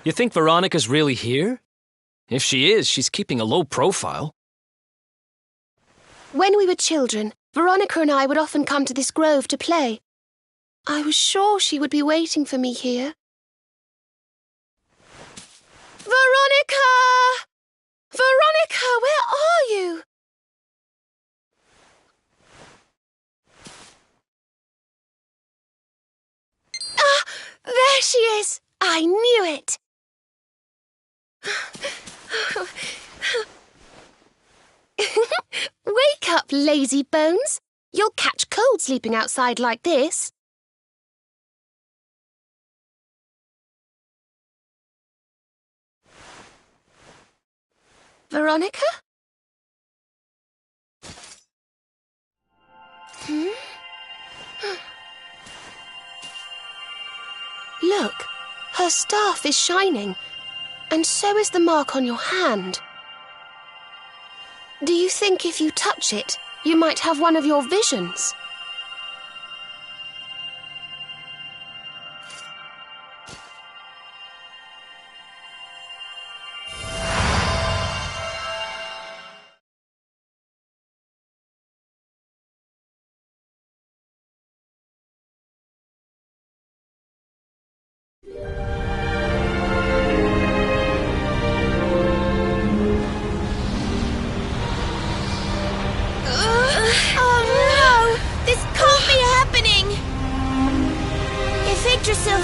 You think Veronica's really here? If she is, she's keeping a low profile. When we were children, Veronica and I would often come to this grove to play. I was sure she would be waiting for me here. Veronica! Veronica, where are you? Ah, there she is! I knew it! Wake up, lazy bones. You'll catch cold sleeping outside like this. Veronica? Look, her staff is shining, and so is the mark on your hand. Do you think if you touch it, you might have one of your visions?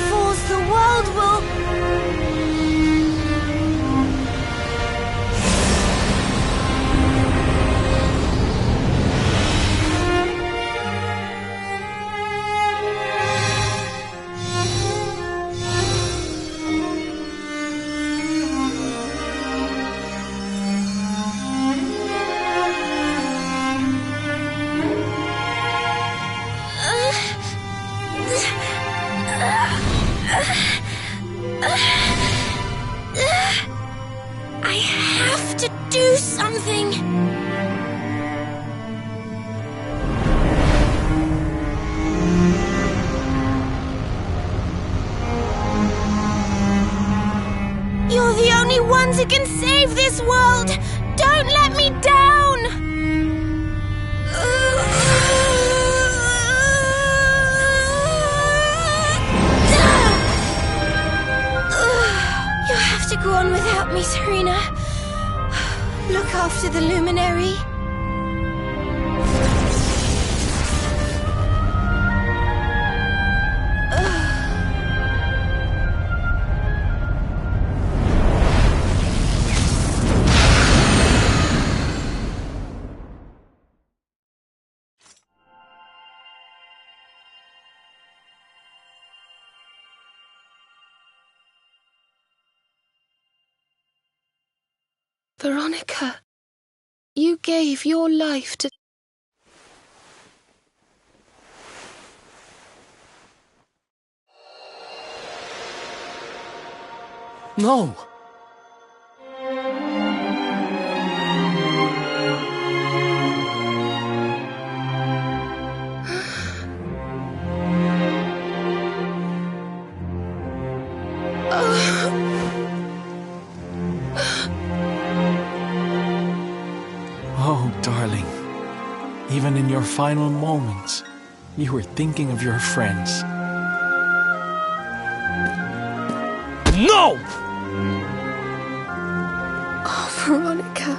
Falls, the world will... I have to do something. You're the only ones who can save this world. Don't let me down. You'll have to go on without me, Serena. Look after the luminary. Veronica, you gave your life to... No! Oh, darling. Even in your final moments, you were thinking of your friends. No! Oh, Veronica.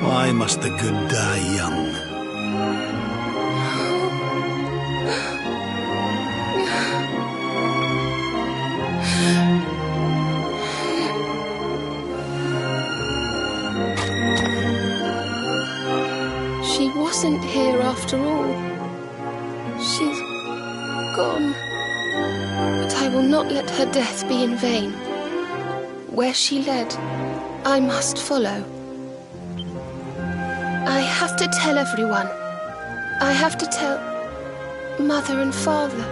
Why must the good die young? She wasn't here after all. She's gone. But I will not let her death be in vain. Where she led, I must follow. I have to tell everyone. I have to tell Mother and Father.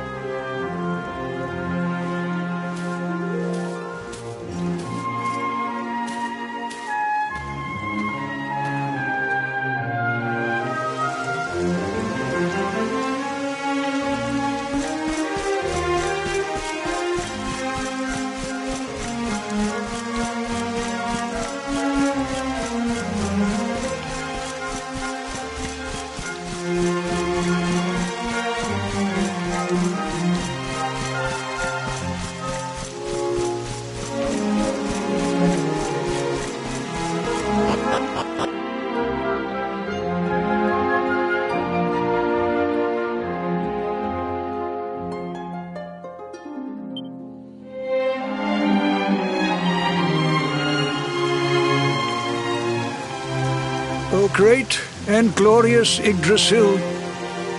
great and glorious Yggdrasil,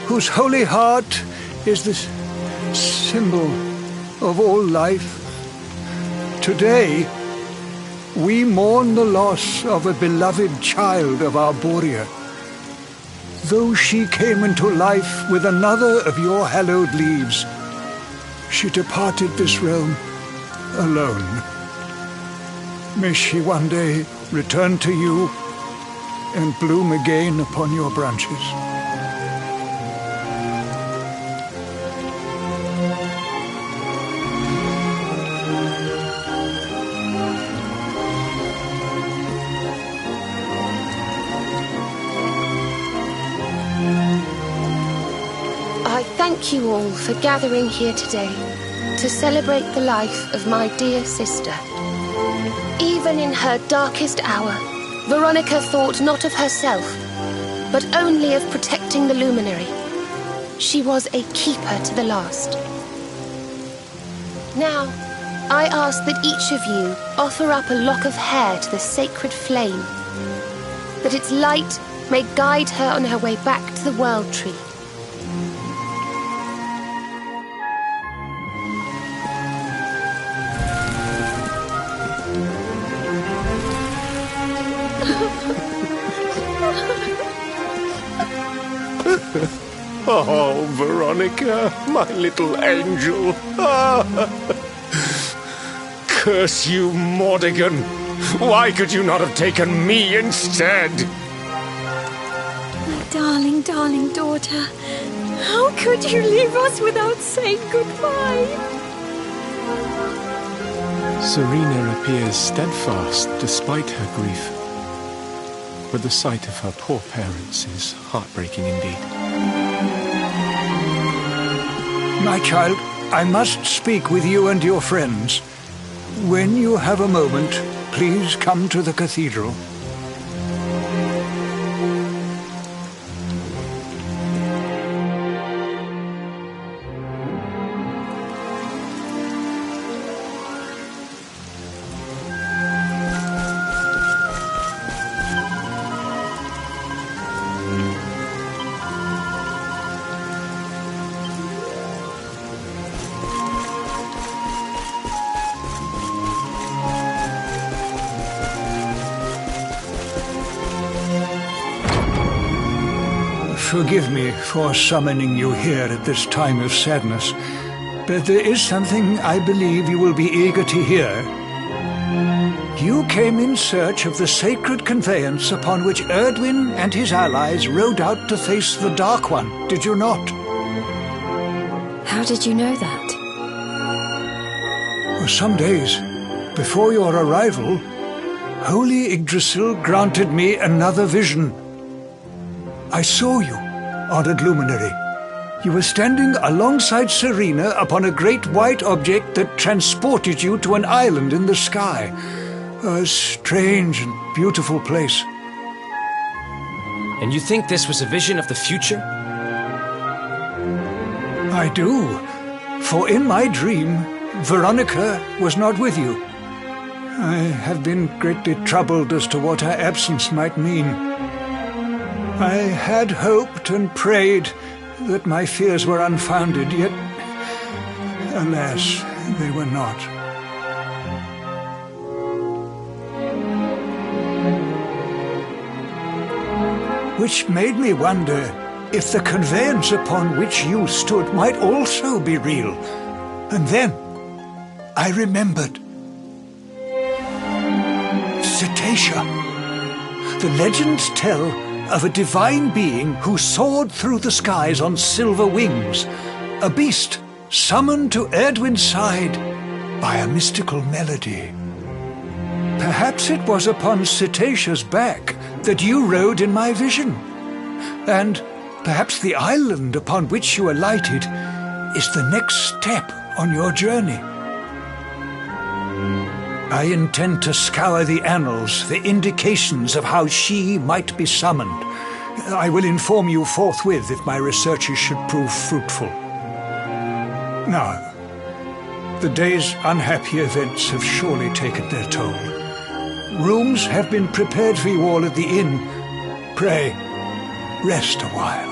whose holy heart is the symbol of all life, today we mourn the loss of a beloved child of Arborea. Though she came into life with another of your hallowed leaves, she departed this realm alone. May she one day return to you and bloom again upon your branches. I thank you all for gathering here today to celebrate the life of my dear sister. Even in her darkest hour, Veronica thought not of herself, but only of protecting the luminary. She was a keeper to the last. Now, I ask that each of you offer up a lock of hair to the sacred flame, that its light may guide her on her way back to the World Tree. Oh, Veronica, my little angel. Curse you, Mordigan. Why could you not have taken me instead? My darling, darling daughter. How could you leave us without saying goodbye? Serena appears steadfast despite her grief. But the sight of her poor parents is heartbreaking indeed. My child, I must speak with you and your friends. When you have a moment, please come to the cathedral. Forgive me for summoning you here at this time of sadness, but there is something I believe you will be eager to hear. You came in search of the sacred conveyance upon which Erdwin and his allies rode out to face the Dark One, did you not? How did you know that? For some days before your arrival, Holy Yggdrasil granted me another vision. I saw you, honored luminary. You were standing alongside Serena upon a great white object that transported you to an island in the sky. A strange and beautiful place. And you think this was a vision of the future? I do, for in my dream, Veronica was not with you. I have been greatly troubled as to what her absence might mean. I had hoped and prayed that my fears were unfounded, yet, alas, they were not. Which made me wonder if the conveyance upon which you stood might also be real. And then I remembered. Cetacea. The legends tell of a divine being who soared through the skies on silver wings, a beast summoned to Erdwin's side by a mystical melody. Perhaps it was upon Cetacea's back that you rode in my vision, and perhaps the island upon which you alighted is the next step on your journey. I intend to scour the annals for indications of how she might be summoned. I will inform you forthwith if my researches should prove fruitful. Now, the day's unhappy events have surely taken their toll. Rooms have been prepared for you all at the inn, Pray, rest a while.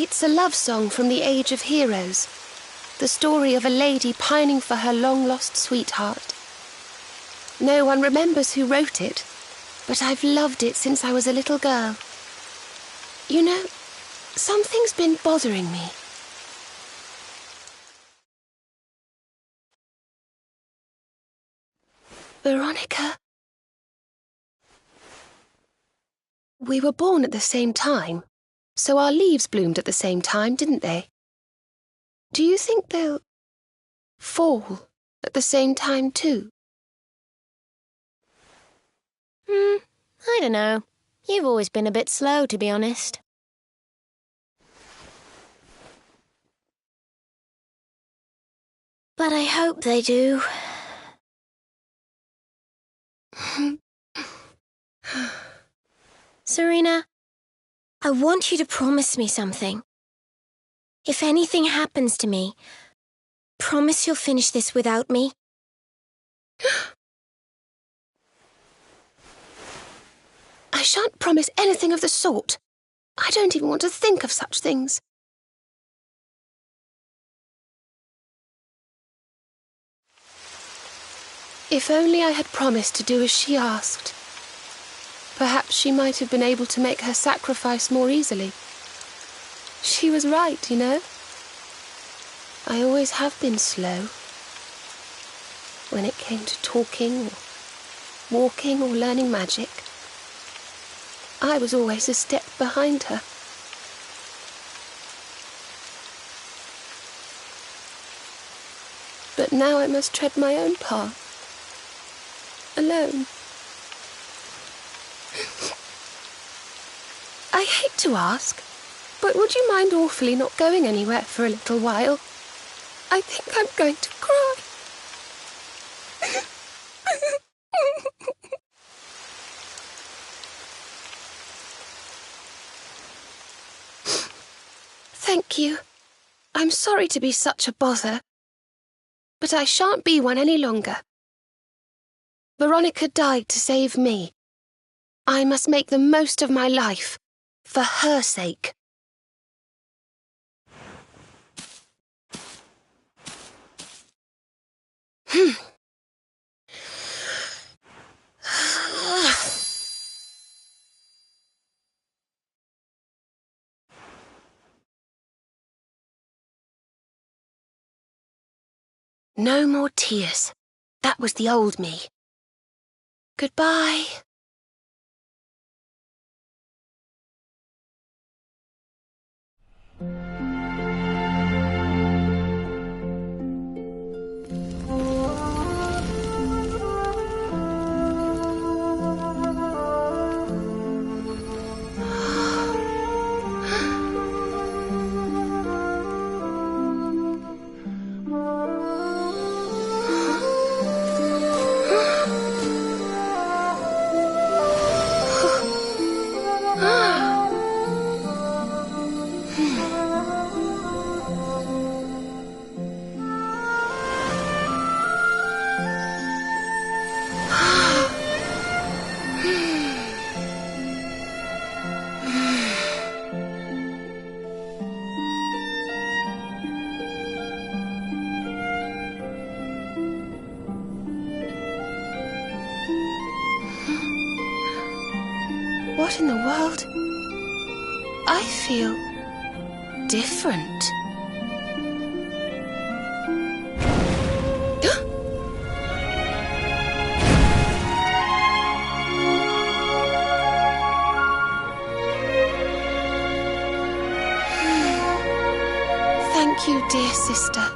It's a love song from the Age of Heroes. The story of a lady pining for her long-lost sweetheart. No one remembers who wrote it, but I've loved it since I was a little girl. You know, something's been bothering me. Veronica? We were born at the same time, so our leaves bloomed at the same time, didn't they? Do you think they'll fall at the same time too? I don't know. You've always been a bit slow, to be honest. But I hope they do. Serena, I want you to promise me something. If anything happens to me, promise you'll finish this without me. I shan't promise anything of the sort. I don't even want to think of such things. If only I had promised to do as she asked. Perhaps she might have been able to make her sacrifice more easily. She was right, you know. I always have been slow. When it came to talking, or walking, or learning magic, I was always a step behind her. But now I must tread my own path. Alone. I hate to ask, but would you mind awfully not going anywhere for a little while? I think I'm going to cry. Thank you. I'm sorry to be such a bother, but I shan't be one any longer. Veronica died to save me. I must make the most of my life, for her sake. No more tears. That was the old me. Goodbye. What in the world? I feel different. Thank you, dear sister.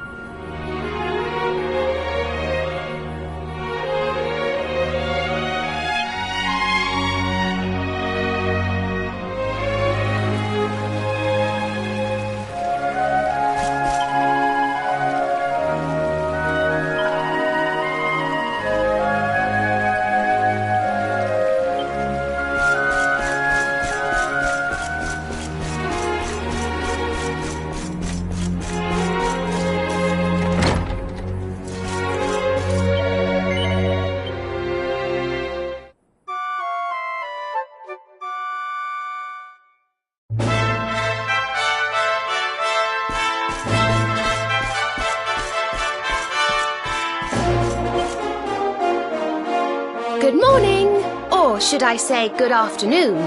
Good morning! Or should I say good afternoon?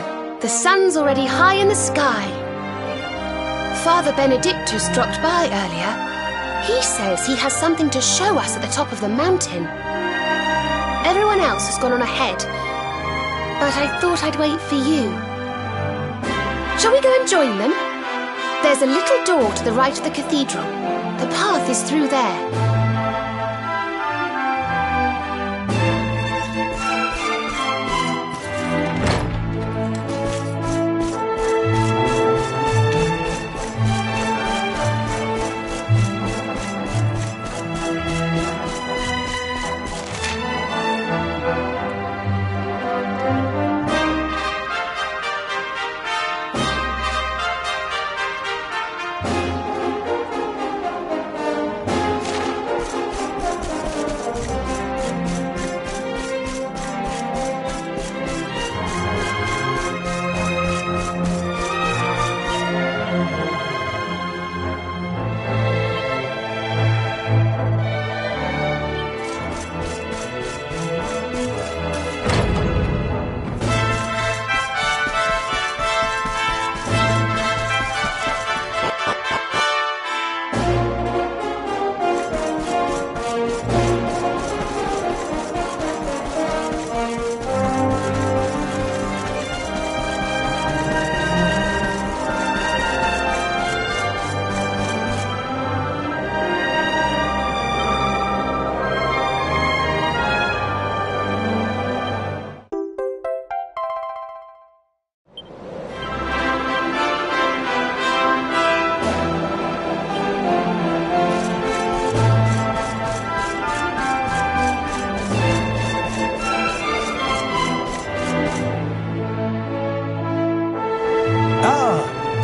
The sun's already high in the sky. Father Benedictus dropped by earlier. He says he has something to show us at the top of the mountain. Everyone else has gone on ahead, but I thought I'd wait for you. Shall we go and join them? There's a little door to the right of the cathedral. The path is through there.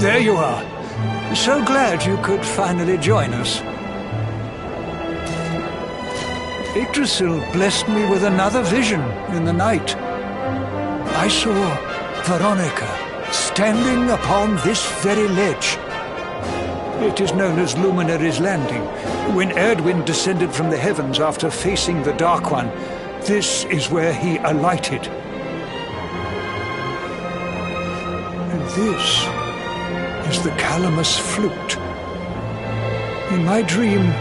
There you are. So glad you could finally join us. Yggdrasil blessed me with another vision in the night. I saw Veronica standing upon this very ledge. It is known as Luminary's Landing. When Erdwin descended from the heavens after facing the Dark One, this is where he alighted. And this is the Calamus flute. In my dream,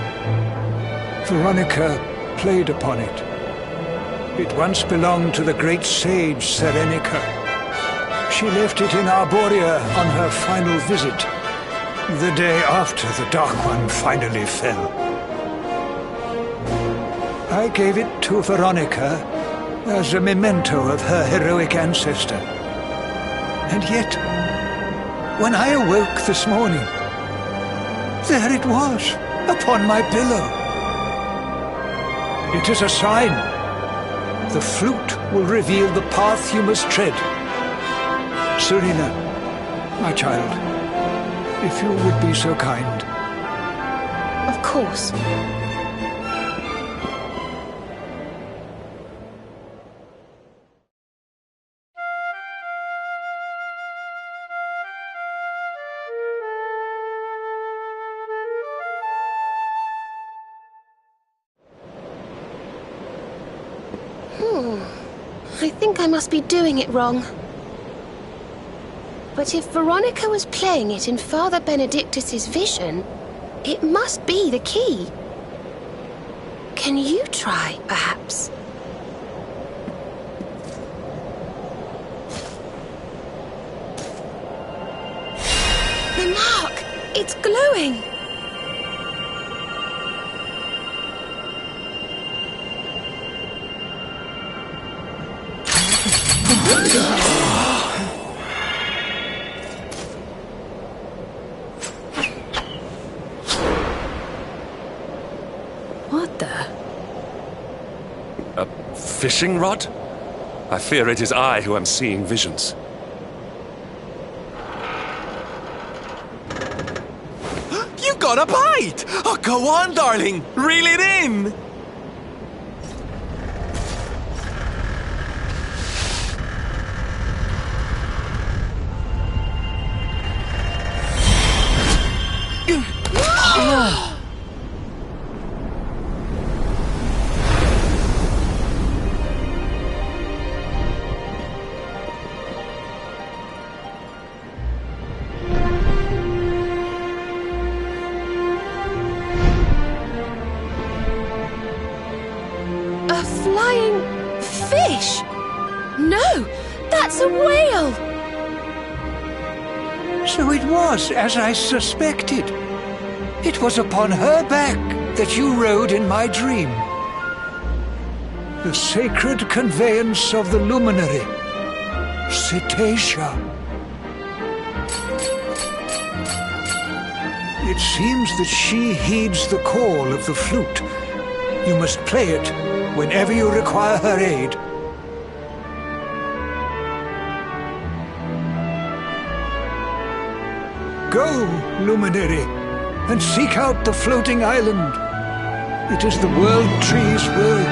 Veronica played upon it. It once belonged to the great sage Serenica. She left it in Arborea on her final visit, the day after the Dark One finally fell. I gave it to Veronica as a memento of her heroic ancestor. And yet, when I awoke this morning, there it was, upon my pillow. It is a sign. The flute will reveal the path you must tread. Serena, my child, if you would be so kind. Of course. I think I must be doing it wrong. But if Veronica was playing it in Father Benedictus's vision, it must be the key. Can you try, perhaps? The mark! It's glowing! What the? A fishing rod? I fear it is I who am seeing visions. You got a bite! Oh, go on, darling! Reel it in! A flying fish? No, that's a whale! So it was as I suspected. It was upon her back that you rode in my dream. The sacred conveyance of the luminary, Cetacea. It seems that she heeds the call of the flute. You must play it whenever you require her aid. Go, luminary, and seek out the floating island. It is the world tree's will.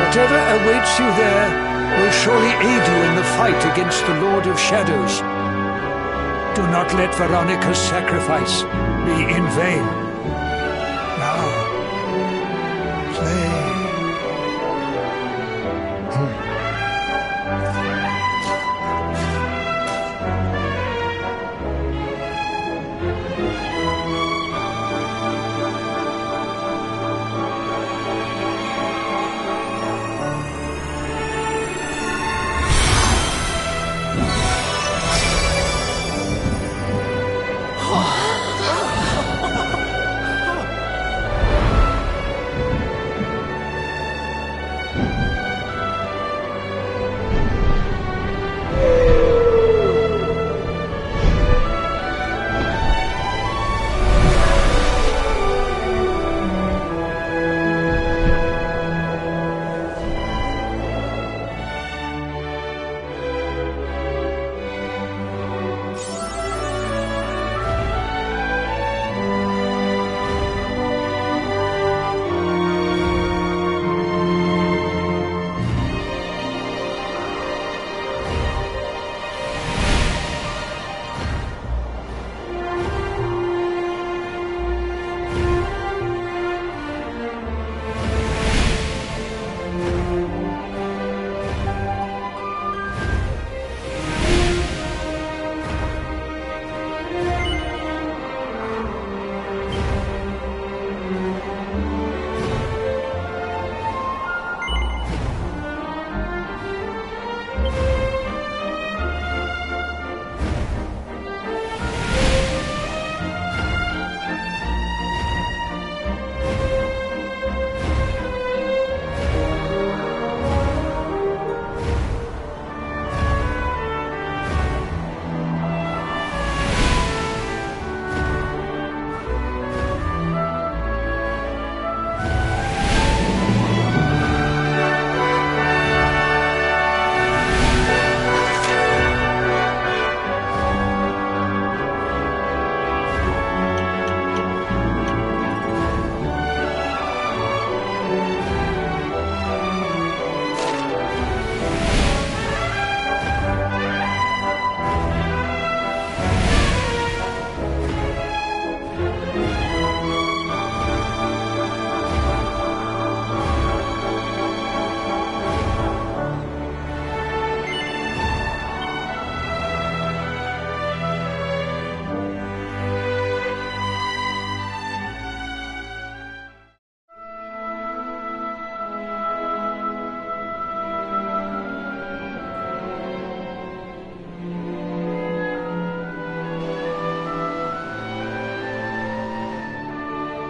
Whatever awaits you there will surely aid you in the fight against the Lord of Shadows. Do not let Veronica's sacrifice be in vain. Now, play.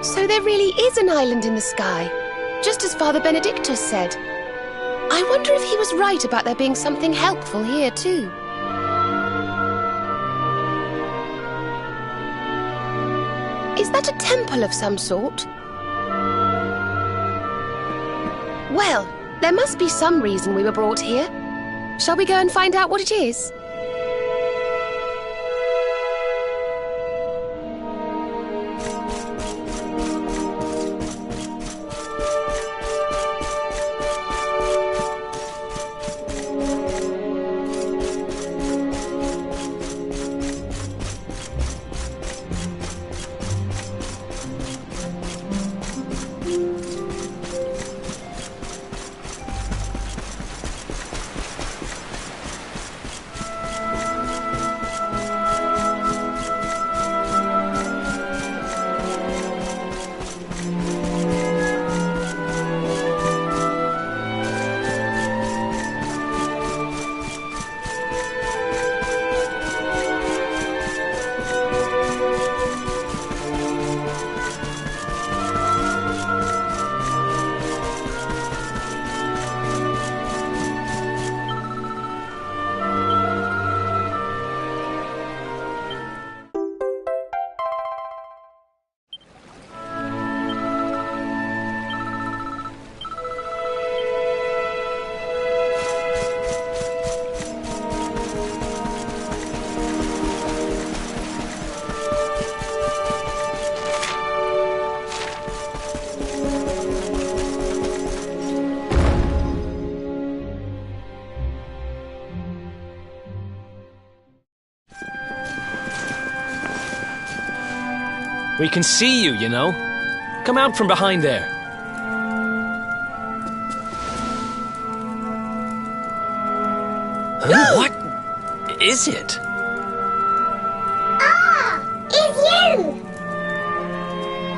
So there really is an island in the sky, just as Father Benedictus said. I wonder if he was right about there being something helpful here too. Is that a temple of some sort? Well, there must be some reason we were brought here. Shall we go and find out what it is? We can see you, you know. Come out from behind there. Huh? What is it? Ah! It's you!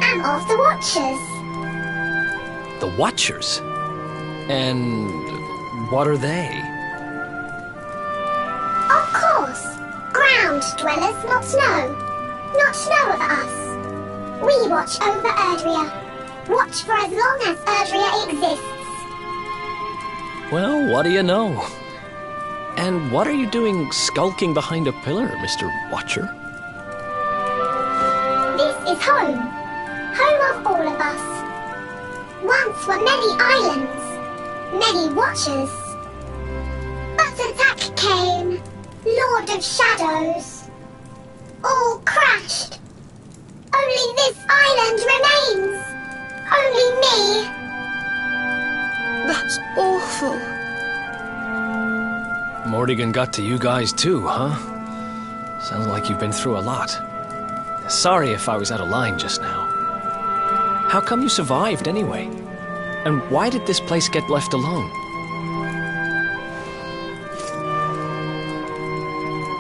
I'm of the Watchers. The Watchers? And what are they? Of course. Ground dwellers not know. Not know of us. We watch over Erdrea. Watch for as long as Erdrea exists. Well, what do you know? And what are you doing skulking behind a pillar, Mr. Watcher? This is home. Home of all of us. Once were many islands, many watchers. But attack came, Lord of Shadows. All crashed. Only this island remains. Only me. That's awful. Morrigan got to you guys too, huh? Sounds like you've been through a lot. Sorry if I was out of line just now. How come you survived anyway? And why did this place get left alone?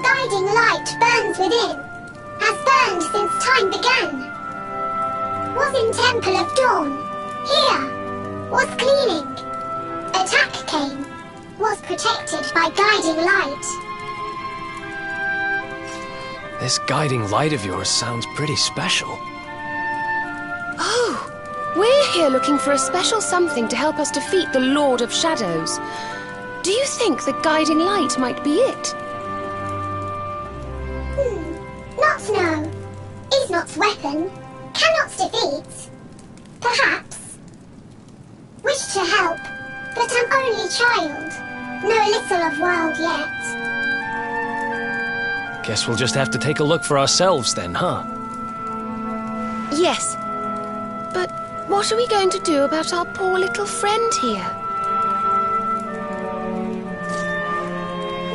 Guiding light burns within, has burned since time began. Was in Temple of Dawn, here, was cleaning. Attack came, was protected by guiding light. This guiding light of yours sounds pretty special. Oh, we're here looking for a special something to help us defeat the Lord of Shadows. Do you think the guiding light might be it? Not know. Is not weapon. Cannot defeat. Perhaps. Wish to help, but I'm only child. Know little of world yet. Guess we'll just have to take a look for ourselves then, huh? Yes. But what are we going to do about our poor little friend here?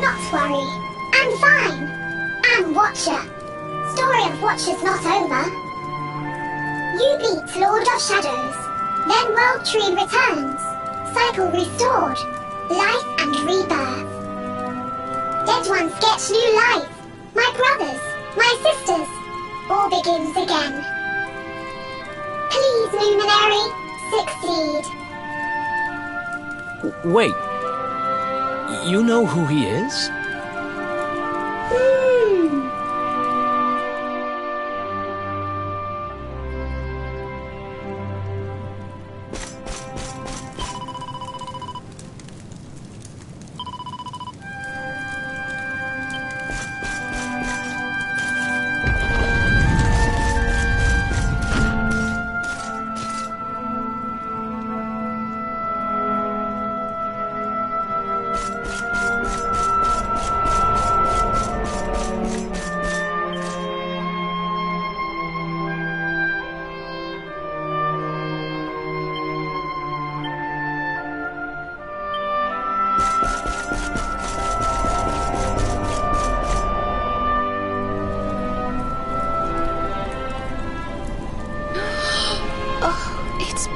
Not worry. I'm fine. I'm Watcher. Story of Watchers not over. You beat Lord of Shadows. Then World Tree returns. Cycle restored. Life and rebirth. Dead ones get new life. My brothers, my sisters. All begins again. Please, Luminary, succeed. Wait. You know who he is?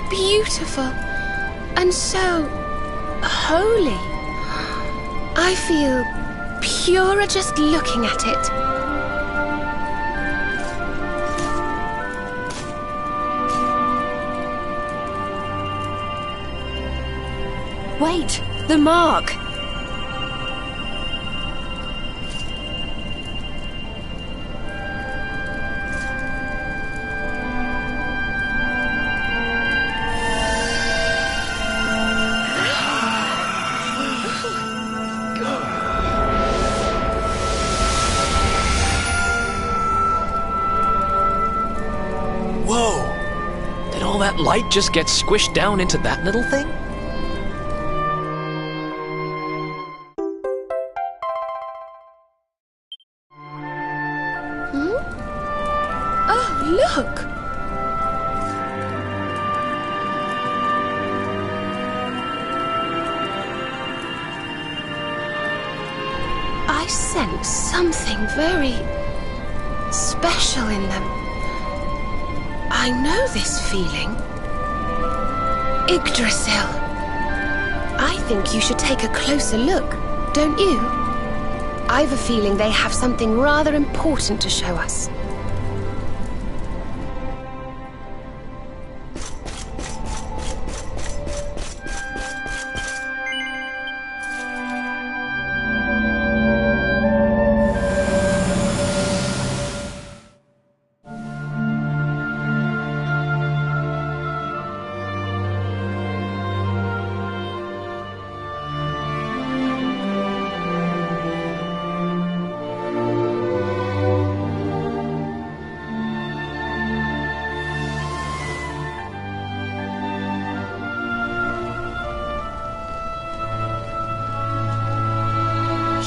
Beautiful and so holy. I feel purer just looking at it. Wait, the mark. That light just gets squished down into that little thing? Oh, look! I sense something very special in them. I know this feeling. Yggdrasil. I think you should take a closer look, don't you? I've a feeling they have something rather important to show us.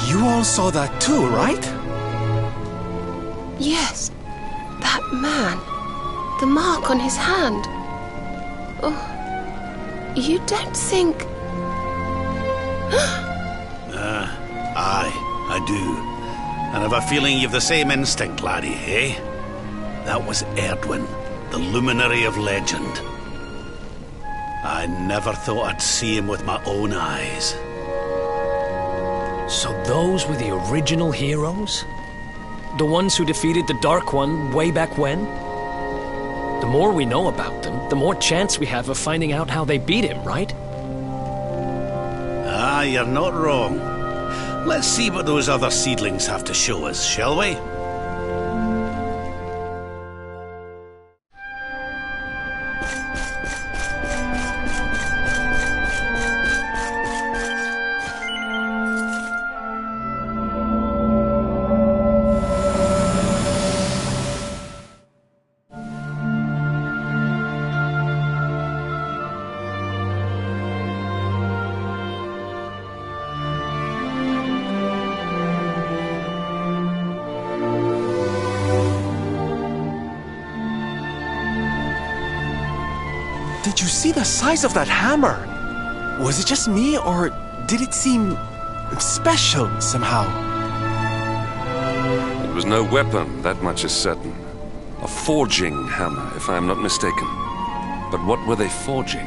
You all saw that too, right? Yes, that man. The mark on his hand. Oh, you don't think... Aye, I do. And I've a feeling you've the same instinct, laddie, eh? That was Erdwin, the luminary of legend. I never thought I'd see him with my own eyes. So those were the original heroes? The ones who defeated the Dark One way back when? The more we know about them, the more chance we have of finding out how they beat him, right? Ah, you're not wrong. Let's see what those other seedlings have to show us, shall we? Did you see the size of that hammer? Was it just me, or did it seem special somehow? It was no weapon, that much is certain. A forging hammer, if I am not mistaken. But what were they forging?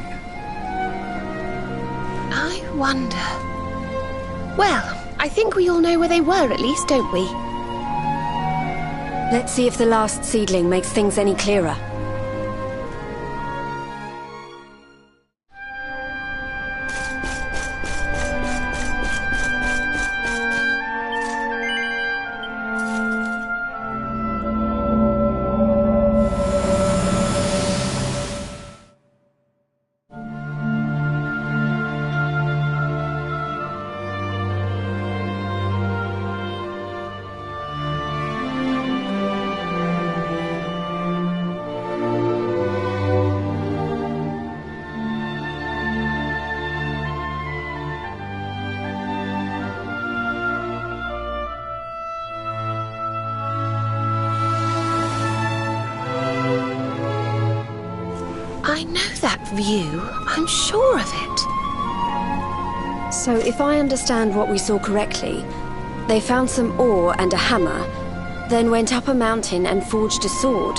I wonder... Well, I think we all know where they were at least, don't we? Let's see if the last seedling makes things any clearer. I know that view. I'm sure of it. So if I understand what we saw correctly, they found some ore and a hammer, then went up a mountain and forged a sword.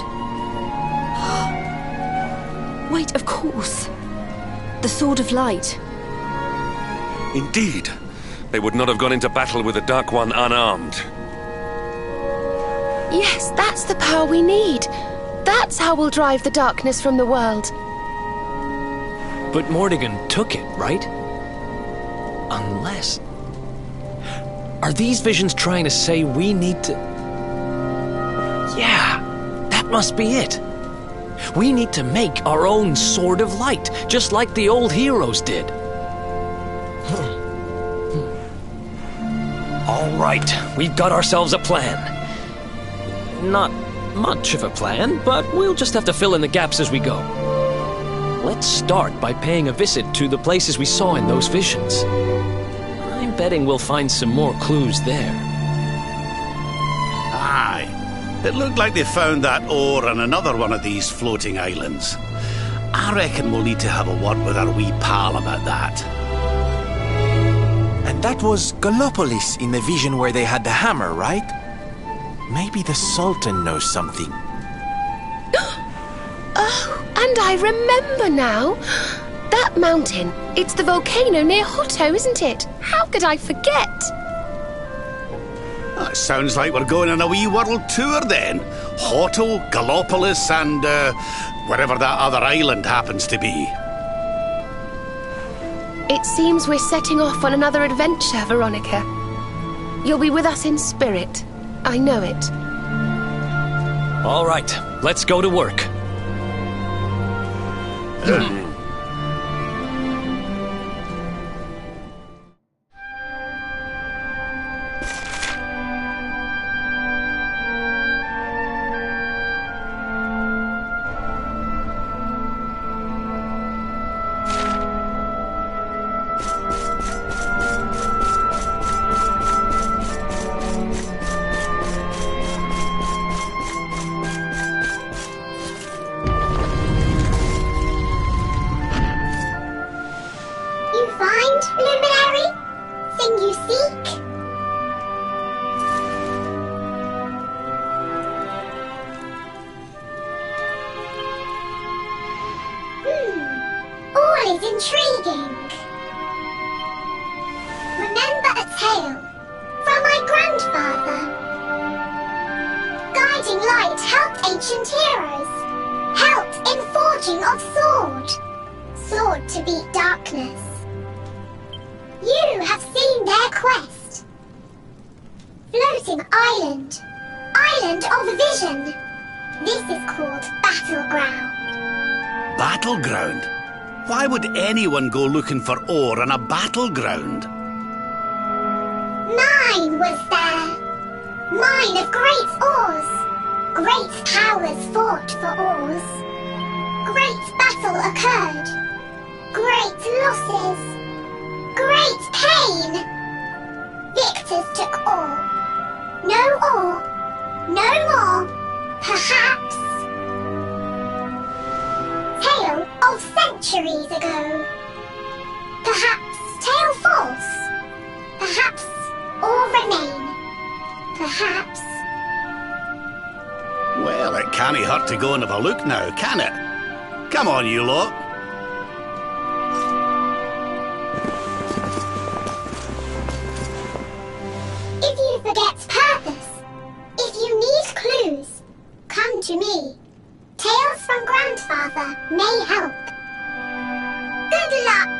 Wait, of course. The Sword of Light. Indeed. They would not have gone into battle with the Dark One unarmed. Yes, that's the power we need. That's how we'll drive the darkness from the world. But Mordegon took it, right? Unless... Are these visions trying to say we need to... Yeah, that must be it. We need to make our own Sword of Light, just like the old heroes did. All right, we've got ourselves a plan. Not much of a plan, but we'll just have to fill in the gaps as we go. Let's start by paying a visit to the places we saw in those visions. I'm betting we'll find some more clues there. Aye. It looked like they found that ore on another one of these floating islands. I reckon we'll need to have a word with our wee pal about that. And that was Gallopolis in the vision where they had the hammer, right? Maybe the Sultan knows something. Oh, and I remember now. That mountain, it's the volcano near Hotto, isn't it? How could I forget? That sounds like we're going on a wee world tour then. Hotto, Gallopolis, and wherever that other island happens to be. It seems we're setting off on another adventure, Veronica. You'll be with us in spirit. I know it. All right, let's go to work. Intriguing. Remember a tale from my grandfather. Guiding light helped ancient heroes. Helped in forging of sword. Sword to beat darkness. You have seen their quest. Floating island. Island of vision. This is called Battleground. Battleground? Why would anyone go looking for ore on a battleground? Mine was there. Mine of great ores. Great powers fought for ores. Great battle occurred. Great losses. Great pain. Victors took all. No ore. No more. Perhaps. Tale of centuries ago. Perhaps tale false. Perhaps all remain. Perhaps. Well, it can't hurt to go and have a look now, can it? Come on, you lot. If you forget purpose, if you need clues, come to me. Tales from Grandfather may help. Good luck!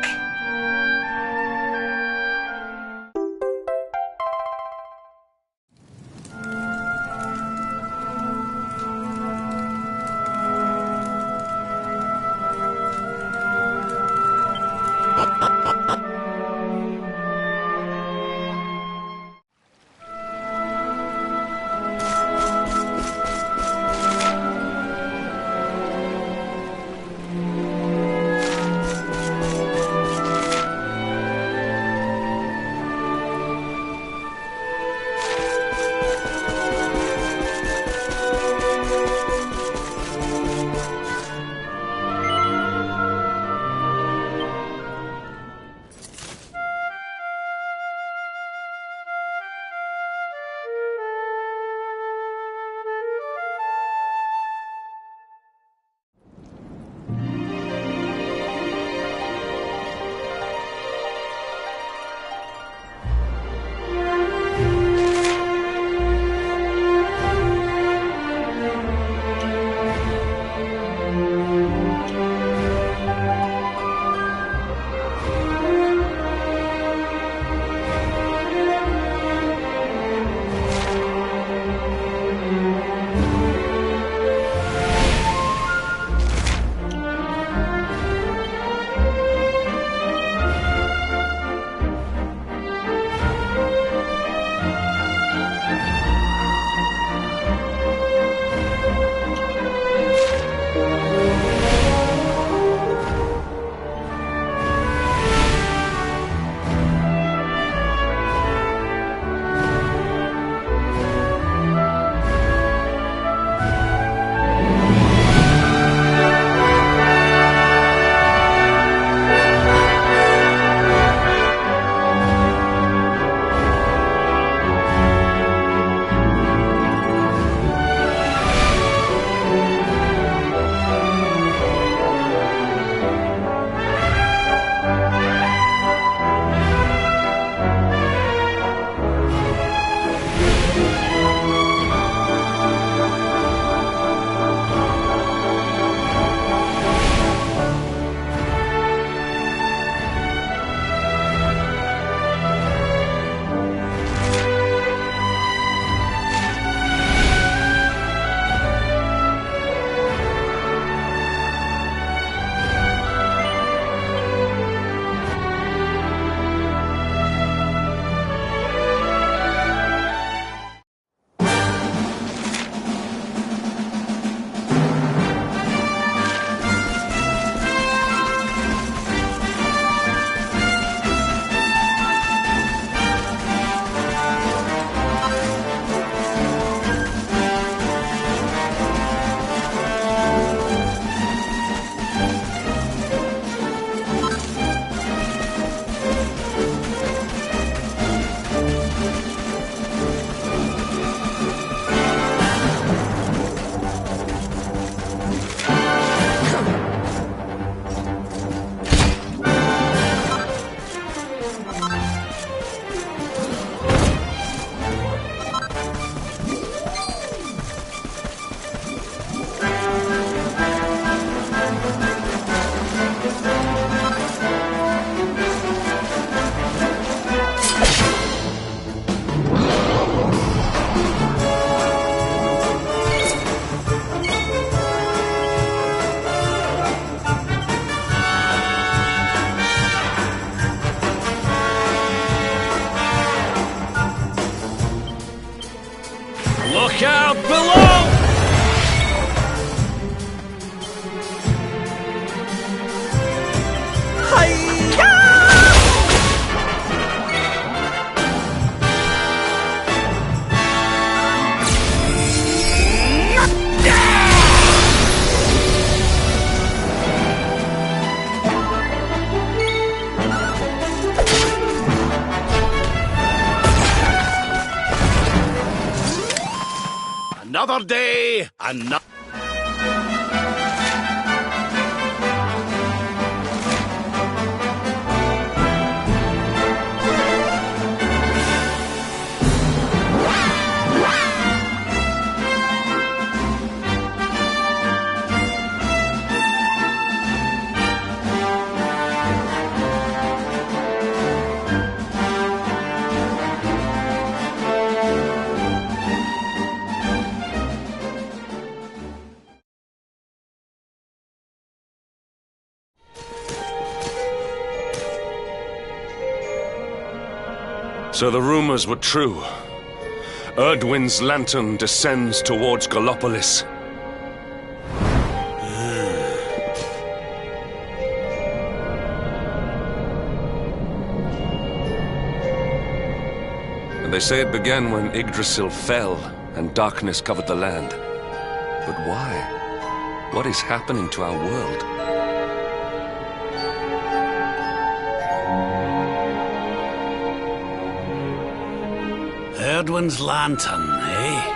Another day, another... So the rumors were true. Erdwin's lantern descends towards Gallopolis. And they say it began when Yggdrasil fell and darkness covered the land. But why? What is happening to our world? Erdwin's lantern, eh?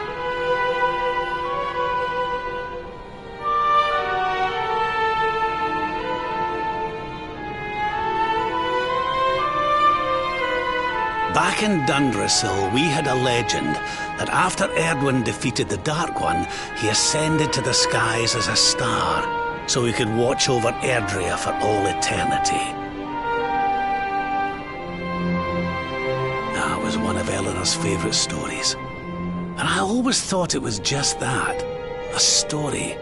Back in Dundrasil, we had a legend that after Erdwin defeated the Dark One, he ascended to the skies as a star, so he could watch over Erdrea for all eternity. That was one of Eleanor's favourite stories. And I always thought it was just that, a story.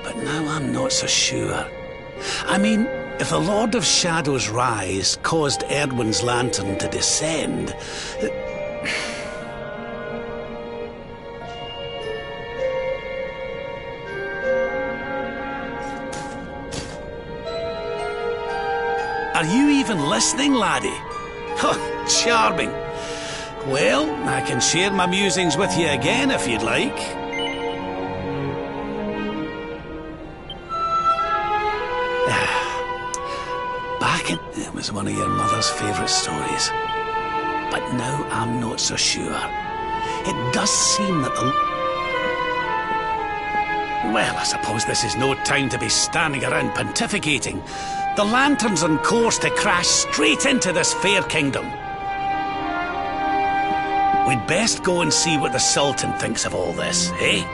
But now I'm not so sure. I mean, if the Lord of Shadow's rise caused Erdwin's lantern to descend... Are you even listening, laddie? Oh, charming. Well, I can share my musings with you again if you'd like. It was one of your mother's favourite stories. But now I'm not so sure. It does seem that the... Well, I suppose this is no time to be standing around pontificating. The lantern's on course to crash straight into this fair kingdom. We'd best go and see what the Sultan thinks of all this, eh?